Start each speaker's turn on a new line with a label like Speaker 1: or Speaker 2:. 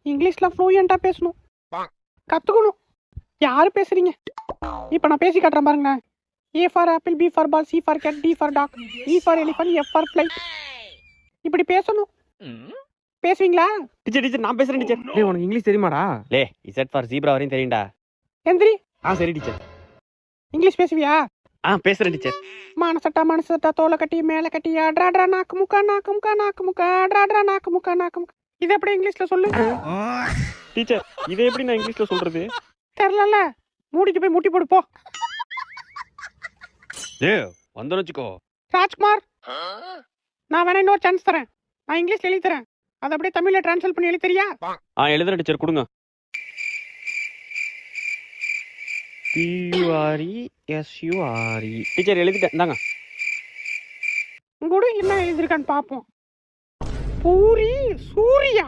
Speaker 1: இங்கிலீஷ்ல ஃப்ளூயண்டா பேசணும், கத்துக்கணும். யாரு பேசுறீங்க? இப்ப நான் பேசி காட்டுறேன் பாருங்க. A for apple, B for ball, C for cat, D for dog, E for elephant, F for flight. இப்படி பேசணும். பேசுவீங்களா?
Speaker 2: டீச்சர் நான் பேசுறேன் டீச்சர். டேய் உனக்கு இங்கிலீஷ் தெரியுமாடா?
Speaker 3: லே இசட் ஃபார் ஜீப்ரா வரையும் தெரியும்டா.
Speaker 1: எந்திரி.
Speaker 2: சரி டீச்சர்.
Speaker 1: இங்கிலீஷ் பேசுவியா?
Speaker 2: பேசுறேன் டீச்சர்.
Speaker 1: மனசட்டா தோலை கட்டி மேல கட்டி அட்ரா நாக்கு முக்கா அட்ரா. இது எப்படி இங்கிலீஷ்ல சொல்லு?
Speaker 2: டீச்சர் இதை எப்படி நான் இங்கிலீஷ்ல சொல்றது?
Speaker 1: தெரியல. மூடிட்டு போய் முட்டி போடு போ.
Speaker 3: டேய் வந்தோன்னு வச்சுக்கோ.
Speaker 1: ராஜ்குமார், நான் வேணா இன்னொரு சான்ஸ் தரேன். நான் இங்கிலீஷ்ல எழுதி தரேன், அதை அப்படியே தமிழ்ல டிரான்ஸ்லேட் பண்ணி எழுதி தரியா?
Speaker 2: எழுதுறேன் டீச்சர், கொடுங்க. PURESURE. டீச்சர் எழுதிட்டேன், இந்தாங்க.
Speaker 1: கூட என்ன எழுதிருக்கான்னு பாப்போம். பூரி சூரியா.